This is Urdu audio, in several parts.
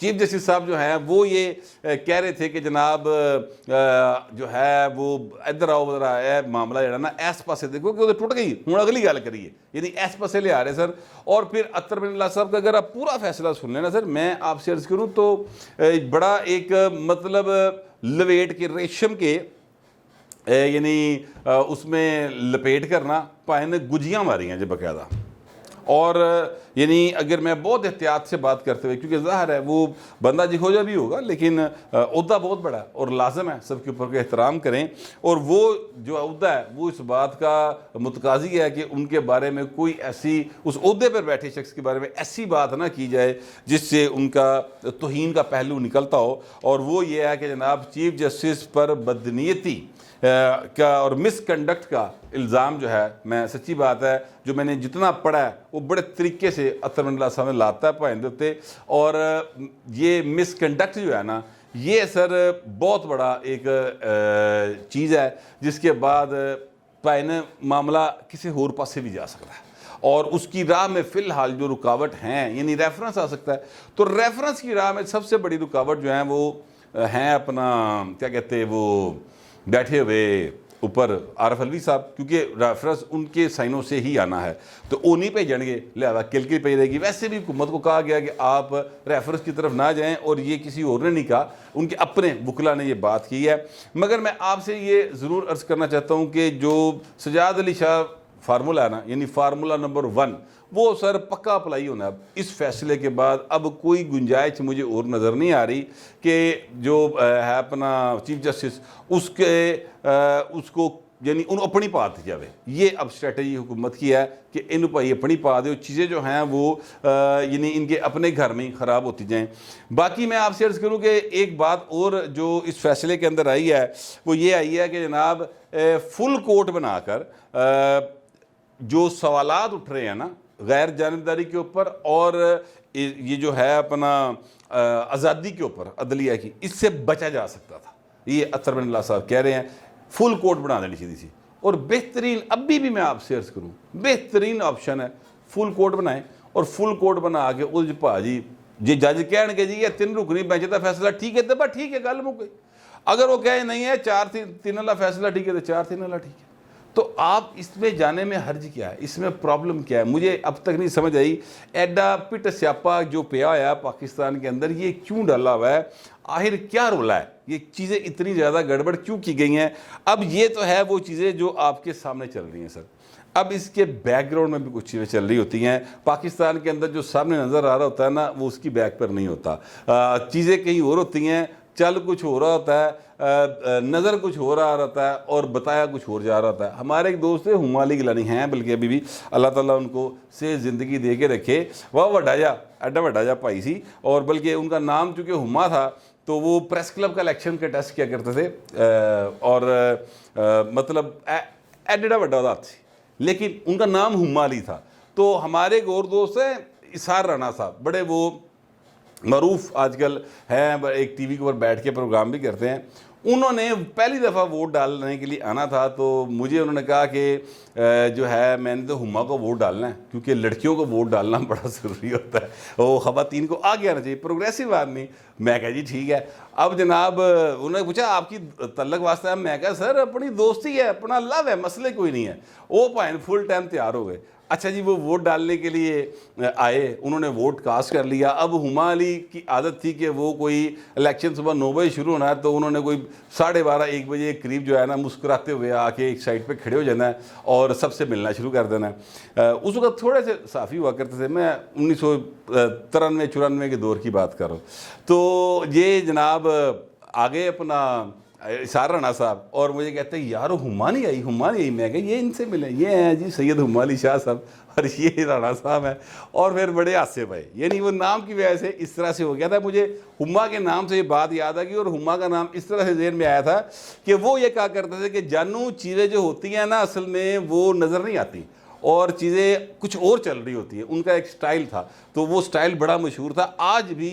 چیف جسٹس صاحب جو ہیں وہ یہ کہہ رہے تھے کہ جناب جو ہے وہ ادھر آؤ ادھر ہے معاملہ جڑا نا اس پاسے دیکھو کہ وہ ٹوٹ گئی ہوں اگلی گل کریے، یعنی اس پاسے لے آ رہے سر۔ اور پھر اطہر بن اللہ صاحب کا اگر آپ پورا فیصلہ سن لیں نا سر، میں آپ سے عرض کروں تو بڑا ایک مطلب لویٹ کے ریشم کے یعنی اس میں لپیٹ کرنا پائے نے گجیاں ماری ہیں جو باقاعدہ، اور یعنی اگر میں بہت احتیاط سے بات کرتے ہوئے، کیونکہ ظاہر ہے وہ بندہ جہوجہ بھی ہوگا لیکن عہدہ بہت بڑا ہے اور لازم ہے سب کے اوپر کے احترام کریں، اور وہ جو عہدہ ہے وہ اس بات کا متقاضی ہے کہ ان کے بارے میں کوئی ایسی اس عہدے پر بیٹھے شخص کے بارے میں ایسی بات نہ کی جائے جس سے ان کا توہین کا پہلو نکلتا ہو، اور وہ یہ ہے کہ جناب چیف جسٹس پر بدنیتی کا اور مس کنڈکٹ کا الزام جو ہے، میں سچی بات ہے جو میں نے جتنا پڑھا ہے وہ بڑے طریقے سے اطہر بن اللہ صاحب نے لاتا ہے پائندے ہوتے، اور یہ مس کنڈکٹ جو ہے نا یہ سر بہت بڑا ایک چیز ہے جس کے بعد پائنے معاملہ کسی اور پاسے بھی جا سکتا ہے، اور اس کی راہ میں فی الحال جو رکاوٹ ہیں یعنی ریفرنس آ سکتا ہے، تو ریفرنس کی راہ میں سب سے بڑی رکاوٹ جو ہیں وہ ہیں اپنا کیا کہتے ہیں وہ بیٹھے ہوئے اوپر عارف علوی صاحب، کیونکہ ریفرنس ان کے سائنوں سے ہی آنا ہے تو وہ نہیں بھیجیں گے، لہذا کلکی پہ رہے گی۔ ویسے بھی حکومت کو کہا گیا کہ آپ ریفرنس کی طرف نہ جائیں، اور یہ کسی اور نے نہیں کہا، ان کے اپنے وکلا نے یہ بات کی ہے۔ مگر میں آپ سے یہ ضرور عرض کرنا چاہتا ہوں کہ جو سجاد علی شاہ فارمولہ ہے نا، یعنی فارمولہ نمبر 1، وہ سر پکا اپلائی ہونا ہے اس فیصلے کے بعد۔ اب کوئی گنجائش مجھے اور نظر نہیں آ رہی کہ جو ہے اپنا چیف جسٹس اس کو یعنی ان اپنی پا دی جاوے۔ یہ اب اسٹریٹجی حکومت کی ہے کہ ان پائی اپنی پا دے، چیزیں جو ہیں وہ یعنی ان کے اپنے گھر میں ہی خراب ہوتی جائیں۔ باقی میں آپ سے عرض کروں کہ ایک بات اور جو اس فیصلے کے اندر آئی ہے وہ یہ آئی ہے کہ جناب فل کورٹ بنا کر جو سوالات اٹھ رہے ہیں نا غیر جانبداری کے اوپر اور یہ جو ہے اپنا آزادی کے اوپر عدلیہ کی، اس سے بچا جا سکتا تھا۔ یہ اطہر بن اللہ صاحب کہہ رہے ہیں فل کورٹ بنا دینی چاہیے تھی، اور بہترین ابھی بھی میں آپ سے عرض کروں بہترین آپشن ہے فل کورٹ بنائیں، اور فل کورٹ بنا کے الجھ پا جی جج کہن گے جی یہ 3 رکنی بینچ کا فیصلہ ٹھیک ہے تو بس ٹھیک ہے گل مک گئی۔ اگر وہ کہے نہیں ہے 4-3 والا فیصلہ ٹھیک ہے تو 4-3 والا ٹھیک ہے۔ تو آپ اس میں جانے میں حرج کیا ہے، اس میں پرابلم کیا ہے؟ مجھے اب تک نہیں سمجھ آئی۔ ایڈا پٹ سیاپا جو پیا ہوا ہے پاکستان کے اندر، یہ کیوں ڈالا ہوا ہے؟ آخر کیا رولا ہے؟ یہ چیزیں اتنی زیادہ گڑبڑ کیوں کی گئی ہیں؟ اب یہ تو ہے وہ چیزیں جو آپ کے سامنے چل رہی ہیں سر، اب اس کے بیک گراؤنڈ میں بھی کچھ چیزیں چل رہی ہوتی ہیں۔ پاکستان کے اندر جو سامنے نظر آ رہا ہوتا ہے نا وہ اس کی بیک پر نہیں ہوتا، چیزیں کہیں اور ہوتی ہیں، چل کچھ ہو رہا ہوتا ہے، نظر کچھ ہو رہا ہوتا ہے اور بتایا کچھ اور جا رہا ہوتا ہے۔ ہمارے ایک دوست ہما علی گیلانی ہیں، بلکہ ابھی بھی اللہ تعالیٰ ان کو سے زندگی دے کے رکھے، وہ ایڈا وڈا جا پائی سی، اور بلکہ ان کا نام چونکہ ہما تھا تو وہ پریس کلب کا الیکشن کے ٹیسٹ کیا کرتے تھے، اور مطلب ایڈا وڈا ہاتھ سی، لیکن ان کا نام ہما علی تھا۔ تو ہمارے ایک اور دوست ہیں اسار رانا صاحب، بڑے وہ معروف آج کل ہیں، ایک ٹی وی کے اوپر بیٹھ کے پروگرام بھی کرتے ہیں۔ انہوں نے پہلی دفعہ ووٹ ڈالنے کے لیے آنا تھا تو مجھے انہوں نے کہا کہ جو ہے میں نے تو ہما کو ووٹ ڈالنا ہے، کیونکہ لڑکیوں کو ووٹ ڈالنا بڑا ضروری ہوتا ہے، وہ خواتین کو آگے آنا چاہیے، پروگریسو آدمی۔ میں کہا جی ٹھیک ہے۔ اب جناب انہوں نے پوچھا آپ کی تعلق واسطہ ہے؟ میں کہا سر اپنی دوستی ہے، اپنا لو ہے، مسئلے کوئی نہیں ہے۔ وہ پائن فل ٹائم تیار ہو گئے۔ اچھا جی، وہ ووٹ ڈالنے کے لیے آئے، انہوں نے ووٹ کاسٹ کر لیا۔ اب ہما علی کی عادت تھی کہ وہ کوئی الیکشن صبح 9 بجے شروع ہونا ہے تو انہوں نے کوئی 12:30-1 بجے قریب جو ہے نا مسکراتے ہوئے آ کے ایک سائڈ پہ کھڑے ہو جانا ہے اور سب سے ملنا شروع کر دینا ہے۔ اس وقت تھوڑے سے صحافی ہوا کرتے تھے، میں 1993-94 کے دور کی بات کر رہا ہوں۔ تو یہ جناب آگے اپنا اسار رانا صاحب، اور مجھے کہتے ہیں یار ہما نہیں آئی۔ میں کہا یہ ان سے ملے، یہ ہیں جی سید ہما علی شاہ صاحب اور یہ رانا صاحب ہیں، اور پھر بڑے ہاسے پائے، یعنی وہ نام کی وجہ سے اس طرح سے ہو گیا تھا۔ مجھے ہما کے نام سے یہ بات یاد آ گئی، اور ہما کا نام اس طرح سے ذہن میں آیا تھا کہ وہ یہ کہا کرتے تھے کہ جانو چیزیں جو ہوتی ہیں نا اصل میں وہ نظر نہیں آتی، اور چیزیں کچھ اور چل رہی ہوتی ہیں۔ ان کا ایک سٹائل تھا، تو وہ سٹائل بڑا مشہور تھا۔ آج بھی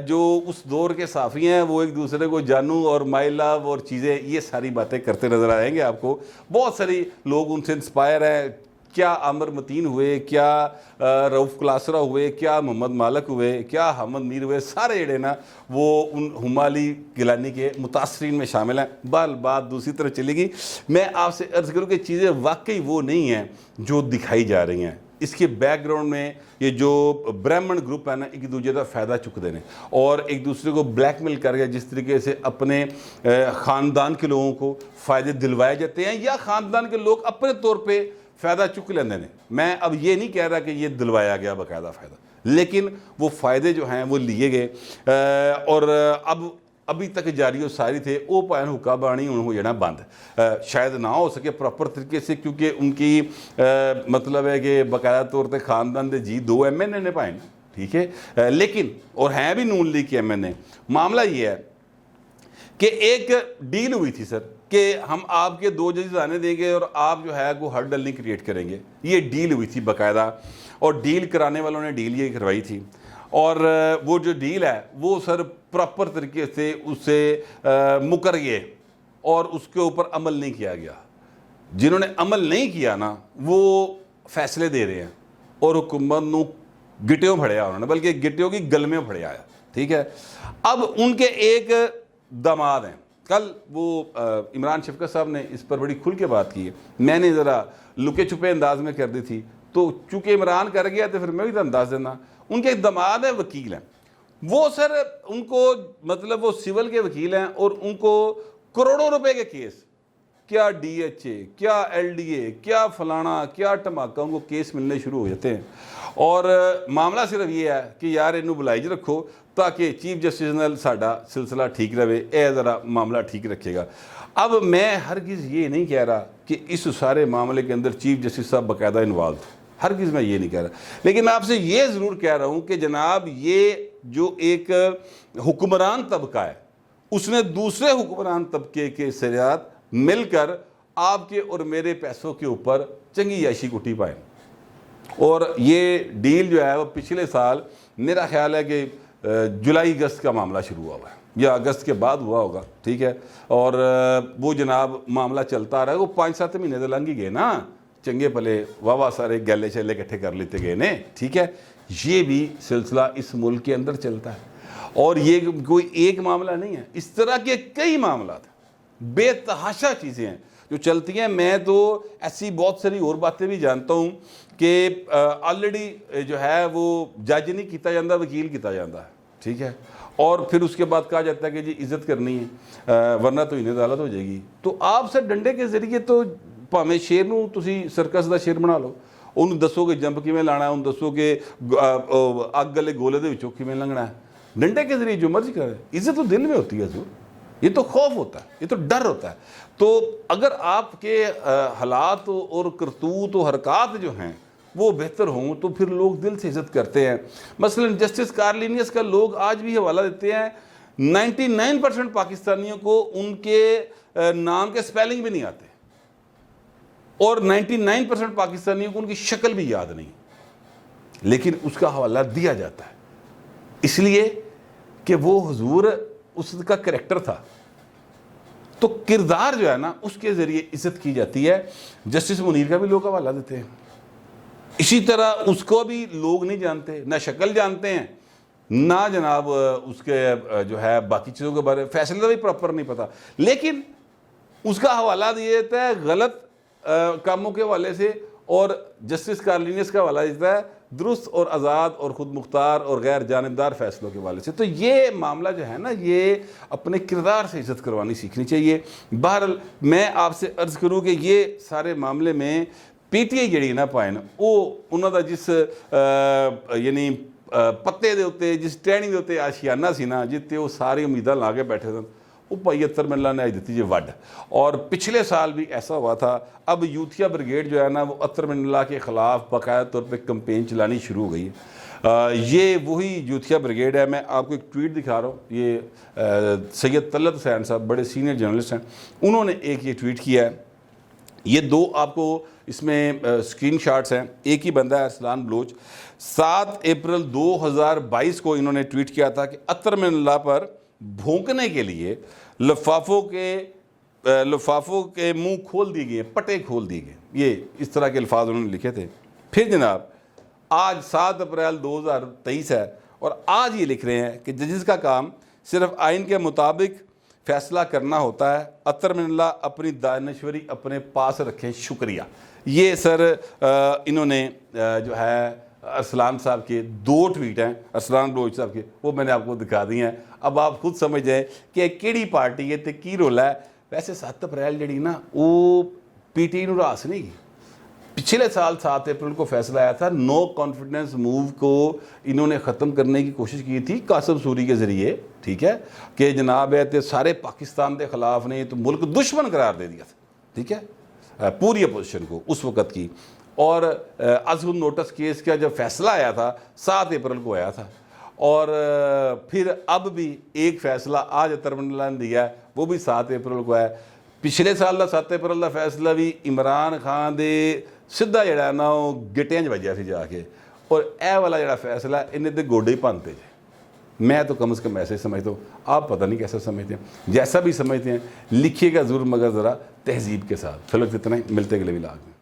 جو اس دور کے صحافی ہیں وہ ایک دوسرے کو جانو اور مائی لو اور چیزیں یہ ساری باتیں کرتے نظر آئیں گے۔ آپ کو بہت ساری لوگ ان سے انسپائر ہیں، کیا عامر متین ہوئے, کیا رؤف کلاسرا ہوئے, کیا محمد مالک ہوئے, کیا حمد میر ہوئے, سارے جڑے نا وہ ان ہما علی گیلانی کے متاثرین میں شامل ہیں. بات دوسری طرف چلے گی. میں آپ سے عرض کروں کہ چیزیں واقعی وہ نہیں ہیں جو دکھائی جا رہی ہیں. اس کے بیک گراؤنڈ میں یہ جو برہمن گروپ ہے نا, ایک دوسرے کا فائدہ چکتے ہیں اور ایک دوسرے کو بلیک میل کر کے جس طریقے سے اپنے خاندان کے لوگوں کو فائدے دلوائے جاتے ہیں یا خاندان کے لوگ اپنے طور پہ فائدہ چک لیندے ہیں. میں اب یہ نہیں کہہ رہا کہ یہ دلوایا گیا باقاعدہ فائدہ, لیکن وہ فائدے جو ہیں وہ لیے گئے اور ابھی تک جاری و ساری تھے. وہ پائن حکا بانی ہو جانا بند, شاید نہ ہو سکے پراپر طریقے سے, کیونکہ ان کی مطلب ہے کہ باقاعدہ طور پہ خاندان دے جی 2 ایم این اے نے پائے, ٹھیک ہے, لیکن اور ہیں بھی نون لیگ کے ایم این اے. معاملہ یہ ہے کہ ایک ڈیل ہوئی تھی سر کہ ہم آپ کے 2 ججز آنے دیں گے اور آپ جو ہے وہ ہرڈل نہیں کریٹ کریں گے. یہ ڈیل ہوئی تھی باقاعدہ, اور ڈیل کرانے والوں نے ڈیل یہ کروائی تھی, اور وہ جو ڈیل ہے وہ سر پراپر طریقے سے اسے مکر گئے اور اس کے اوپر عمل نہیں کیا گیا. جنہوں نے عمل نہیں کیا نا وہ فیصلے دے رہے ہیں اور حکومت نو گٹیوں پھڑیا انہوں نے, بلکہ گٹیوں کی گل میں پھڑیا ہے, ٹھیک ہے. اب ان کے ایک داماد ہیں, کل وہ عمران شفقت صاحب نے اس پر بڑی کھل کے بات کی ہے, میں نے ذرا لکے چھپے انداز میں کر دی تھی, تو چونکہ عمران کر گیا تو پھر میں بھی تو انداز دینا. ان کے ایک داماد ہیں, وکیل ہیں, وہ سر ان کو مطلب وہ سول کے وکیل ہیں اور ان کو کروڑوں روپے کے کیس, کیا ڈی ایچ اے, کیا ایل ڈی اے, کیا فلانا, کیا ٹماکا, ان کو کیس ملنے شروع ہو جاتے ہیں. اور معاملہ صرف یہ ہے کہ یار انہوں بلائی رکھو تاکہ چیف جسٹس نال ساڈا سلسلہ ٹھیک رہے, اے ذرا معاملہ ٹھیک رکھے گا. اب میں ہرگز یہ نہیں کہہ رہا کہ اس سارے معاملے کے اندر چیف جسٹس صاحب باقاعدہ انوالو تھے, ہرگز میں یہ نہیں کہہ رہا, لیکن میں آپ سے یہ ضرور کہہ رہا ہوں کہ جناب یہ جو ایک حکمران طبقہ ہے اس نے دوسرے حکمران طبقے کے سرات مل کر آپ کے اور میرے پیسوں کے اوپر چنگی عیاشی کٹی پائے. اور یہ ڈیل جو ہے وہ پچھلے سال میرا خیال ہے کہ جولائی اگست کا معاملہ شروع ہوا ہے یا اگست کے بعد ہوا ہوگا, ٹھیک ہے. اور وہ جناب معاملہ چلتا رہا ہے, وہ 5-7 مہینے تو لنگ ہی گئے نا, چنگے پلے واہ سارے گیلے چیلے کٹھے کر لیتے گئے نے, ٹھیک ہے. یہ بھی سلسلہ اس ملک کے اندر چلتا ہے اور یہ کوئی ایک معاملہ نہیں ہے, اس طرح کے کئی معاملات ہیں, بے تحاشا چیزیں ہیں جو چلتی ہیں. میں تو ایسی بہت ساری اور باتیں بھی جانتا ہوں کہ آلریڈی جو ہے وہ جج نہیں کیتا جاتا, وکیل کیتا جاتا ہے, ٹھیک ہے, اور پھر اس کے بعد کہا جاتا ہے کہ جی عزت کرنی ہے ورنہ تو انہیں عدالت ہو جائے گی. تو آپ سے ڈنڈے کے ذریعے تو ਭਾਵੇਂ شیر نو تسی سرکس دا شیر بنا لو, انہوں دسو کہ جمپ کیویں لانا ہے, انہوں دسو کہ اگ والے گولے دے وچوں کیویں لنگنا ہے, ڈنڈے کے ذریعے جو مرضی کرے. عزت تو دل میں ہوتی ہے حضور, یہ تو خوف ہوتا ہے, یہ تو ڈر ہوتا ہے. تو اگر آپ کے حالات اور کرتوت و حرکات جو ہیں وہ بہتر ہوں تو پھر لوگ دل سے عزت کرتے ہیں. مثلا جسٹس کارلینیس کا لوگ آج بھی حوالہ دیتے ہیں, 99% پاکستانیوں کو ان کے نام کے سپیلنگ بھی نہیں آتے اور 99% پاکستانیوں کو ان کی شکل بھی یاد نہیں, لیکن اس کا حوالہ دیا جاتا ہے اس لیے کہ وہ حضور اس کا کریکٹر تھا. تو کردار جو ہے نا اس کے ذریعے عزت کی جاتی ہے. جسٹس منیر کا بھی لوگ حوالہ دیتے ہیں, اسی طرح اس کو بھی لوگ نہیں جانتے, نہ شکل جانتے ہیں نہ جناب اس کے جو ہے باقی چیزوں کے بارے فیصلے کا بھی پراپر نہیں پتا, لیکن اس کا حوالہ دیا جاتا ہے غلط کاموں کے حوالے سے اور جسٹس کارلینیس کا حوالہ دیتا ہے درست اور آزاد اور خود مختار اور غیر جانبدار فیصلوں کے حوالے سے. تو یہ معاملہ جو ہے نا یہ اپنے کردار سے عزت کروانی سیکھنی چاہیے. بہرحال میں آپ سے عرض کروں کہ یہ سارے معاملے میں پی ٹی آئی جڑی نا پائے نا وہ انہوں دا جس یعنی پتے دے ہوتے جس ٹہنی دے ہوتے آشیانہ سی نا جتے وہ ساری امیداں لا کے بیٹھے سن, وہ بھائی اتر ملا نے آج دیتی جی وڈ. اور پچھلے سال بھی ایسا ہوا تھا. اب یوتھیا بریگیڈ جو ہے نا وہ اتر منلا کے خلاف باقاعدہ طور پہ کمپین چلانی شروع ہو گئی. یہ وہی یوتھیا بریگیڈ ہے. میں آپ کو ایک ٹویٹ دکھا رہا ہوں, یہ سید طلعت حسین صاحب بڑے سینئر جرنلسٹ ہیں, انہوں نے ایک یہ ٹویٹ کیا ہے. یہ 2 آپ کو اس میں اسکرین شاٹس ہیں. ایک ہی بندہ ہے ارسلان بلوچ, 7 اپریل 2022 کو انہوں نے ٹویٹ کیا تھا کہ اتر منلا پر بھونکنے کے لیے لفافوں کے لفافوں کے منہ کھول دیے گئے، پٹے کھول دیے گئے، یہ اس طرح کے الفاظ انہوں نے لکھے تھے۔ پھر جناب آج 7 اپریل 2023 ہے اور آج یہ لکھ رہے ہیں کہ ججز کا کام صرف آئین کے مطابق فیصلہ کرنا ہوتا ہے، اطہر من اللہ اپنی دانشوری اپنے پاس رکھیں، شکریہ۔ یہ سر انہوں نے جو ہے ارسلان صاحب کے 2 ٹویٹ ہیں، ارسلان بلوچ صاحب کے، وہ میں نے آپ کو دکھا دی ہیں۔ اب آپ خود سمجھ جائیں کہ کیڑی پارٹی ہے تے کی رول ہے۔ ویسے 7 اپریل جڑی نا وہ پی ٹی نو راس نہیں گی۔ پچھلے سال 7 اپریل کو فیصلہ آیا تھا، نو کانفیڈنس موو کو انہوں نے ختم کرنے کی کوشش کی تھی قاسم سوری کے ذریعے، ٹھیک ہے، کہ جناب ہے تے سارے پاکستان دے خلاف نے تو ملک دشمن قرار دے دیا تھا، ٹھیک ہے، پوری اپوزیشن کو اس وقت کی۔ اور ازہر نوٹس کیس کا جب فیصلہ آیا تھا 7 اپریل کو آیا تھا، اور پھر اب بھی ایک فیصلہ آج اطہر من اللہ نے دیا ہے، وہ بھی 7 اپریل کو ہے۔ پچھلے سال دا 7 اپریل دا فیصلہ بھی عمران خان دے سدھا جڑا نا وہ گٹیاں چ وجیا سی جا کے، اور اے والا جڑا فیصلہ انہیں تے گوڈے ہی پانتے تھے۔ میں تو کم از کم ایسے سمجھتا ہوں، آپ پتہ نہیں کیسا سمجھتے ہیں، جیسا بھی سمجھتے ہیں لکھیے گا ضرور، مگر ذرا تہذیب کے ساتھ۔ فی الوقت اتنا ہی، ملتے اگلے ولاگ میں۔